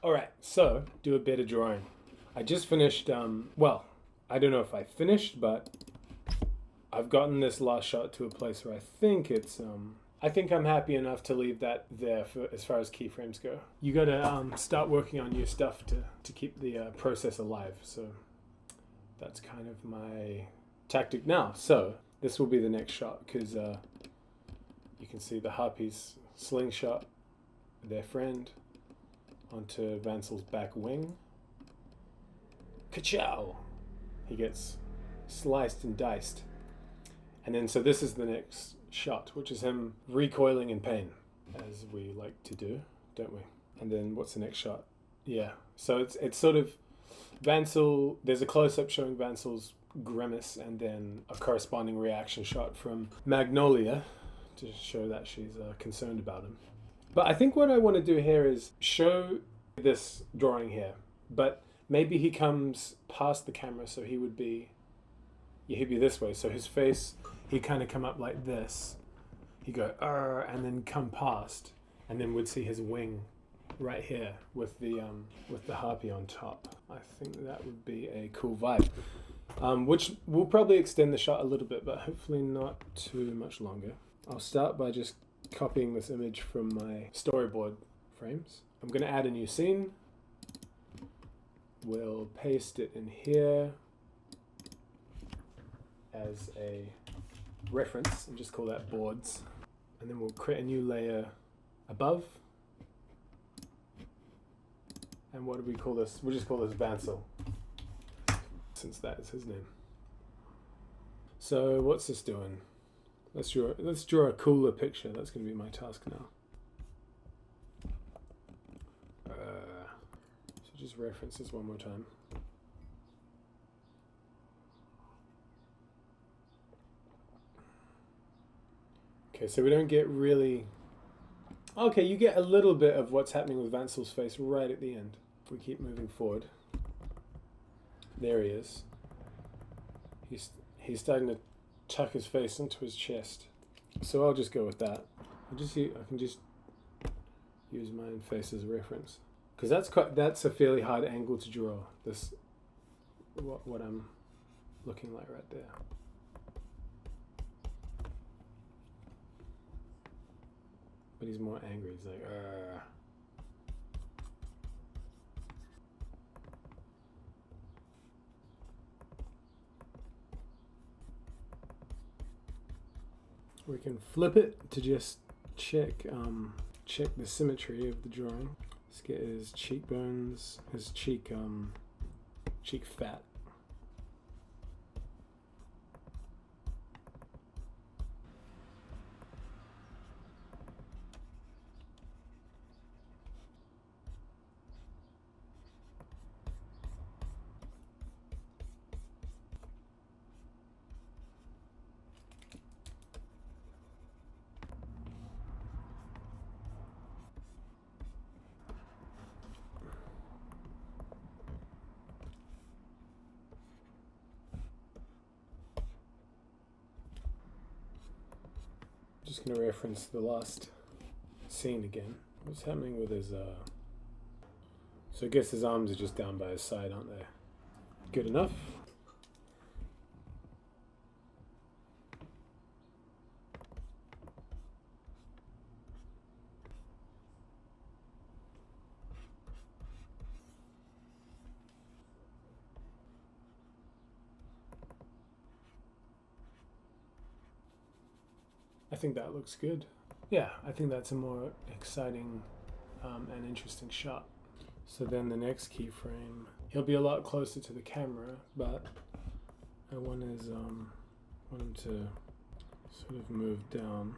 Alright, so do a bit of drawing. I just finished, well, I don't know if I finished, but I've gotten this last shot to a place where I think it's, I think I'm happy enough to leave that there for as far as keyframes go. You gotta start working on new stuff to keep the process alive, so that's kind of my tactic now. So this will be the next shot, because you can see the harpies slingshot their friend onto Vansel's back wing. Ka-chow! He gets sliced and diced. And then, so this is the next shot, which is him recoiling in pain, as we like to do, don't we? And then what's the next shot? Yeah, so it's sort of Vansel, there's a close-up showing Vansel's grimace, and then a corresponding reaction shot from Magnolia to show that she's concerned about him. But I think what I want to do here is show this drawing here, but maybe he comes past the camera, so he would be, yeah, he'd be this way. So his face, he'd kind of come up like this. He'd go, and then come past, and then we'd see his wing right here with the harpy on top. I think that would be a cool vibe, which will probably extend the shot a little bit, but hopefully not too much longer. I'll start by just copying this image from my storyboard frames. I'm going to add a new scene. We'll paste it in here as a reference and just call that boards. And then we'll create a new layer above. And what do we call this? We'll just call this Vansel, since that is his name. So what's this doing? Let's draw a cooler picture. That's going to be my task now. So just reference this one more time. Okay, so we don't get really... Okay, you get a little bit of what's happening with Vansel's face right at the end. If we keep moving forward. There he is. He's starting to tuck his face into his chest. So I'll just go with that. I can just use my own face as a reference. Because that's a fairly hard angle to draw. This what I'm looking like right there. But he's more angry. He's like, Argh. We can flip it to just check the symmetry of the drawing. Let's get his cheekbones, his cheek fat. Just going to reference the last scene again. What's happening with his... So I guess his arms are just down by his side, aren't they? Good enough. I think that looks good. Yeah, I think that's a more exciting and interesting shot. So then the next keyframe, he'll be a lot closer to the camera, but I want him to sort of move down.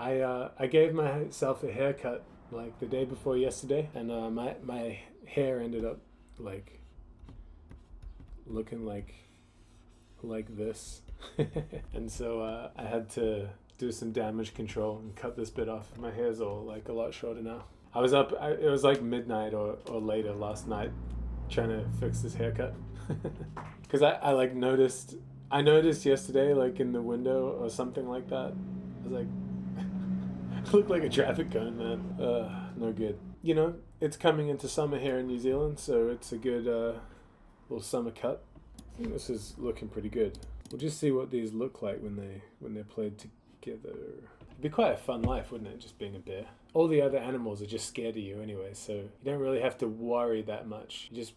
I gave myself a haircut like the day before yesterday, and my hair ended up like looking like this, and so I had to do some damage control and cut this bit off. My hair's all like a lot shorter now. I was up. It was like midnight or later last night, trying to fix this haircut, because I like noticed. I noticed yesterday, like in the window or something like that. I was like, I look like a traffic cone, man. No good. You know, it's coming into summer here in New Zealand, so it's a good little summer cut. I think this is looking pretty good. We'll just see what these look like when they're played together. It'd be quite a fun life, wouldn't it? Just being a bear. All the other animals are just scared of you anyway, so you don't really have to worry that much. You just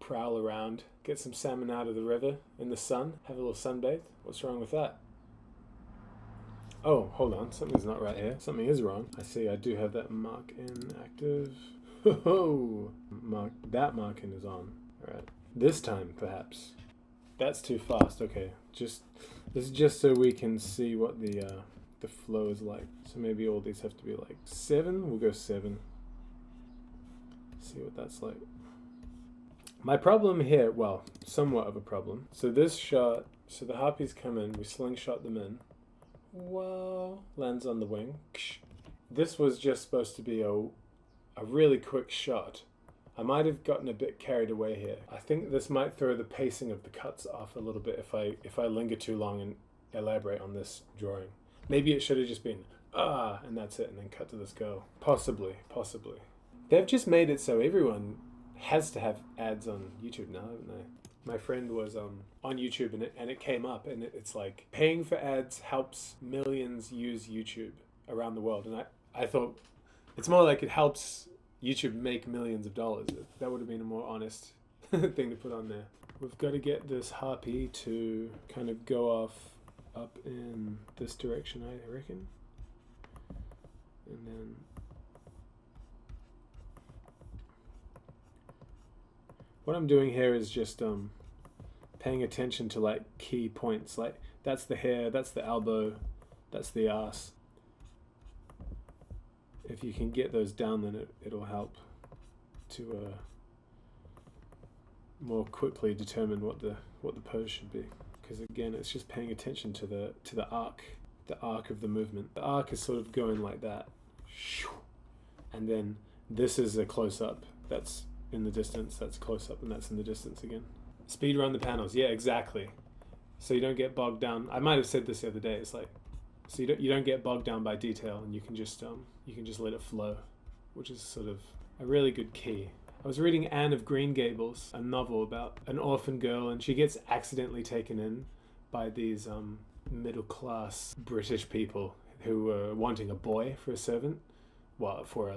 prowl around, get some salmon out of the river in the sun, have a little sunbathe. What's wrong with that? Oh, hold on, something's not right here. Something is wrong. I see, I do have that mark inactive. Oh, that marking is on. All right, this time perhaps. That's too fast. Okay, this is just so we can see what the flow is like. So maybe all these have to be like 7. We'll go 7. See what that's like. My problem here, well, somewhat of a problem. So this shot, so the harpies come in, we slingshot them in. Whoa, lands on the wing. This was just supposed to be a really quick shot. I might have gotten a bit carried away here. I think this might throw the pacing of the cuts off a little bit if I linger too long and elaborate on this drawing. Maybe it should have just been, and that's it, and then cut to this girl. Possibly. They've just made it so everyone has to have ads on YouTube now, haven't they? My friend was on YouTube and it came up, and it's like paying for ads helps millions use YouTube around the world. And I thought it's more like it helps YouTube make millions of dollars. That would have been a more honest thing to put on there. We've got to get this harpy to kind of go off up in this direction, I reckon. And then what I'm doing here is just paying attention to like key points. Like that's the hair, that's the elbow, that's the ass. If you can get those down, then it'll help to more quickly determine what the pose should be. Because again, it's just paying attention to the arc of the movement. The arc is sort of going like that, and then this is a close up. That's in the distance. That's close up, and that's in the distance again. Speed run the panels. Yeah, exactly. So you don't get bogged down. I might have said this the other day. It's like, so you don't get bogged down by detail, and you can just let it flow, which is sort of a really good key. I was reading Anne of Green Gables, a novel about an orphan girl, and she gets accidentally taken in by these middle-class British people who are wanting a boy for a servant. Well, for a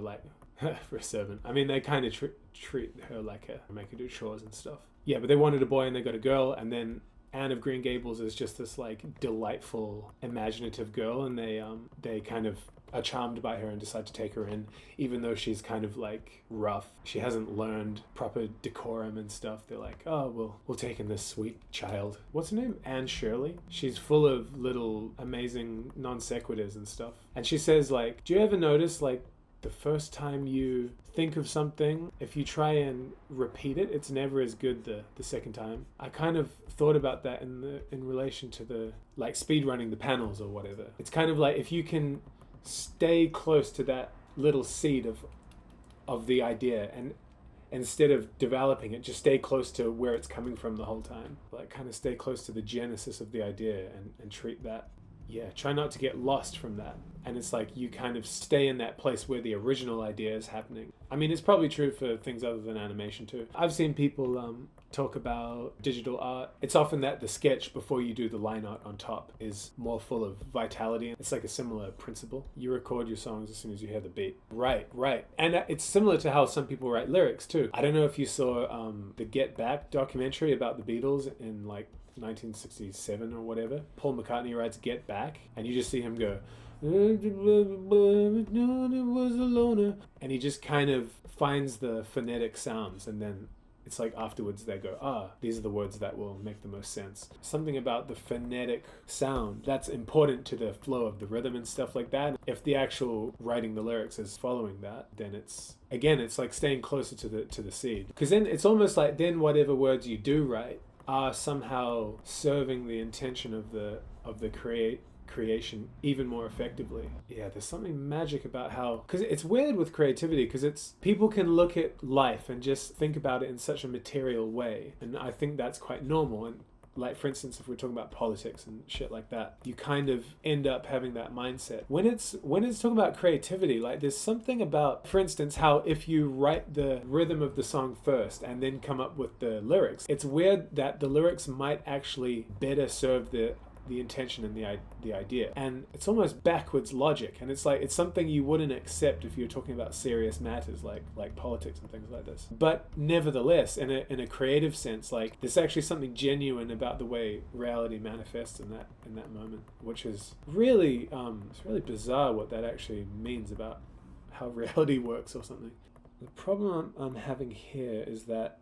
servant. I mean, they kind of treat her like make her do chores and stuff. Yeah, but they wanted a boy and they got a girl, and then Anne of Green Gables is just this like delightful, imaginative girl, and they kind of are charmed by her and decide to take her in, even though she's kind of like rough. She hasn't learned proper decorum and stuff. They're like, oh, we'll take in this sweet child. What's her name? Anne Shirley. She's full of little amazing non sequiturs and stuff. And she says like, do you ever notice like the first time you think of something, if you try and repeat it, it's never as good the second time? I kind of thought about that in relation to the like speed running the panels or whatever. It's kind of like if you can stay close to that little seed of the idea, and instead of developing it, just stay close to where it's coming from the whole time. Like kind of stay close to the genesis of the idea and treat that. Yeah, try not to get lost from that. And it's like you kind of stay in that place where the original idea is happening. I mean, it's probably true for things other than animation too. I've seen people talk about digital art. It's often that the sketch before you do the line art on top is more full of vitality. It's like a similar principle. You record your songs as soon as you hear the beat. Right. And it's similar to how some people write lyrics too. I don't know if you saw the Get Back documentary about the Beatles in like 1967 or whatever. Paul McCartney writes Get Back, and you just see him go, it was a loner, and he just kind of finds the phonetic sounds, and then it's like afterwards they go, these are the words that will make the most sense. Something about the phonetic sound that's important to the flow of the rhythm and stuff like that. If the actual writing the lyrics is following that, then it's like staying closer to the seed. Because then it's almost like then whatever words you do write are somehow serving the intention of the creation even more effectively. Yeah, there's something magic about how, because it's weird with creativity, because it's people can look at life and just think about it in such a material way, and I think that's quite normal. And like, for instance, if we're talking about politics and shit like that, you kind of end up having that mindset. When it's talking about creativity, like there's something about, for instance, how if you write the rhythm of the song first and then come up with the lyrics, it's weird that the lyrics might actually better serve the intention and the idea, and it's almost backwards logic, and it's like it's something you wouldn't accept if you're talking about serious matters like politics and things like this. But nevertheless, in a creative sense, like there's actually something genuine about the way reality manifests in that moment, which is really it's really bizarre what that actually means about how reality works or something. The problem I'm having here is that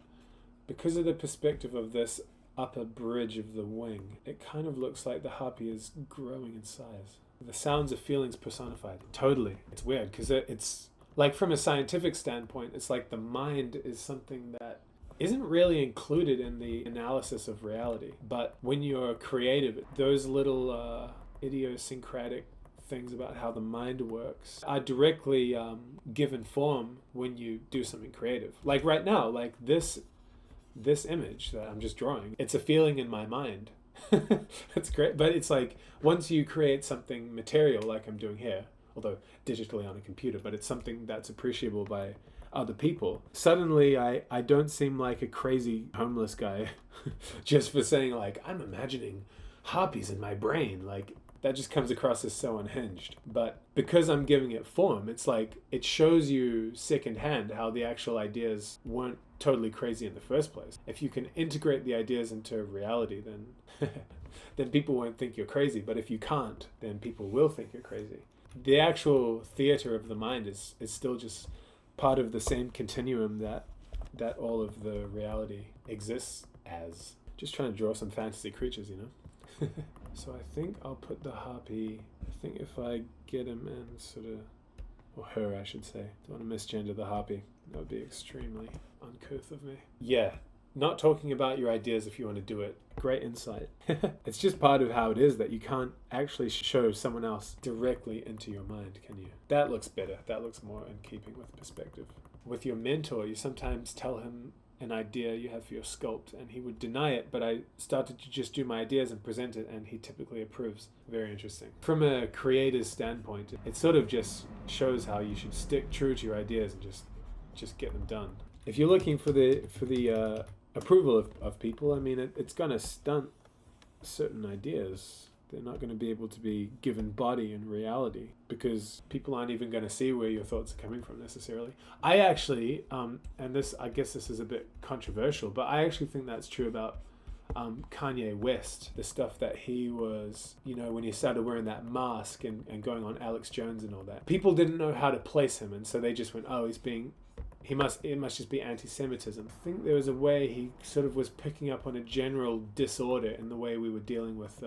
because of the perspective of this upper bridge of the wing, it kind of looks like the harpy is growing in size. The sounds are feelings personified. Totally. It's weird because it's like, from a scientific standpoint, it's like the mind is something that isn't really included in the analysis of reality. But when you're creative, those little idiosyncratic things about how the mind works are directly given form when you do something creative. Like right now, like this image that I'm just drawing, it's a feeling in my mind. That's great. But it's like, once you create something material like I'm doing here, although digitally on a computer, but it's something that's appreciable by other people, suddenly I don't seem like a crazy homeless guy just for saying like, I'm imagining harpies in my brain. Like, that just comes across as so unhinged. But because I'm giving it form, it's like it shows you secondhand how the actual ideas weren't totally crazy in the first place. If you can integrate the ideas into reality, then then people won't think you're crazy. But if you can't, then people will think you're crazy. The actual theater of the mind is still just part of the same continuum that all of the reality exists as. Just trying to draw some fantasy creatures, you know? So I think I'll put the harpy, I think if I get him in sort of, or her I should say, don't want to misgender the harpy. That would be extremely uncouth of me. Yeah, not talking about your ideas if you want to do it. Great insight. It's just part of how it is that you can't actually show someone else directly into your mind, can you? That looks better. That looks more in keeping with perspective. With your mentor, you sometimes tell him an idea you have for your sculpt and he would deny it, but I started to just do my ideas and present it and he typically approves. Very interesting. From a creator's standpoint, it sort of just shows how you should stick true to your ideas and just get them done. If you're looking for the approval of people, I mean, it's going to stunt certain ideas. They're not going to be able to be given body in reality because people aren't even going to see where your thoughts are coming from necessarily. I actually, and this, I guess this is a bit controversial, but I actually think that's true about Kanye West. The stuff that he was, you know, when he started wearing that mask and going on Alex Jones and all that. People didn't know how to place him, and so they just went, oh, it must just be anti-Semitism. I think there was a way he sort of was picking up on a general disorder in the way we were dealing with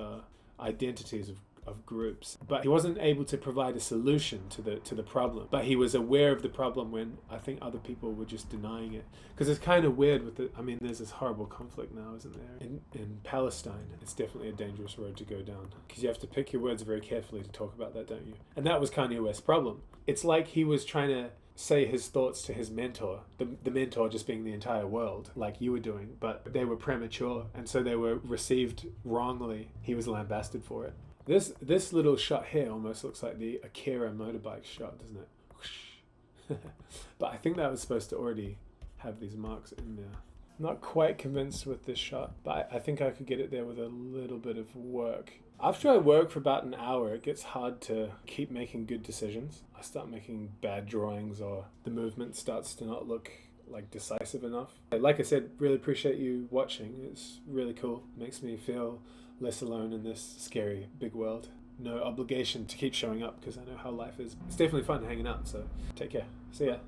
identities of groups, but he wasn't able to provide a solution to the problem. But he was aware of the problem when I think other people were just denying it. Because it's kind of weird with there's this horrible conflict now, isn't there? In Palestine, it's definitely a dangerous road to go down because you have to pick your words very carefully to talk about that, don't you? And that was Kanye West's problem. It's like he was trying to say his thoughts to his mentor, the mentor just being the entire world, like you were doing, but they were premature, and so they were received wrongly. He was lambasted for it. This little shot here almost looks like the Akira motorbike shot, doesn't it? But I think that was supposed to already have these marks in there. Not quite convinced with this shot, but I think I could get it there with a little bit of work. After I work for about an hour, it gets hard to keep making good decisions. I start making bad drawings, or the movement starts to not look like decisive enough. Like I said, really appreciate you watching. It's really cool. Makes me feel less alone in this scary big world. No obligation to keep showing up because I know how life is. It's definitely fun hanging out, so take care. See ya.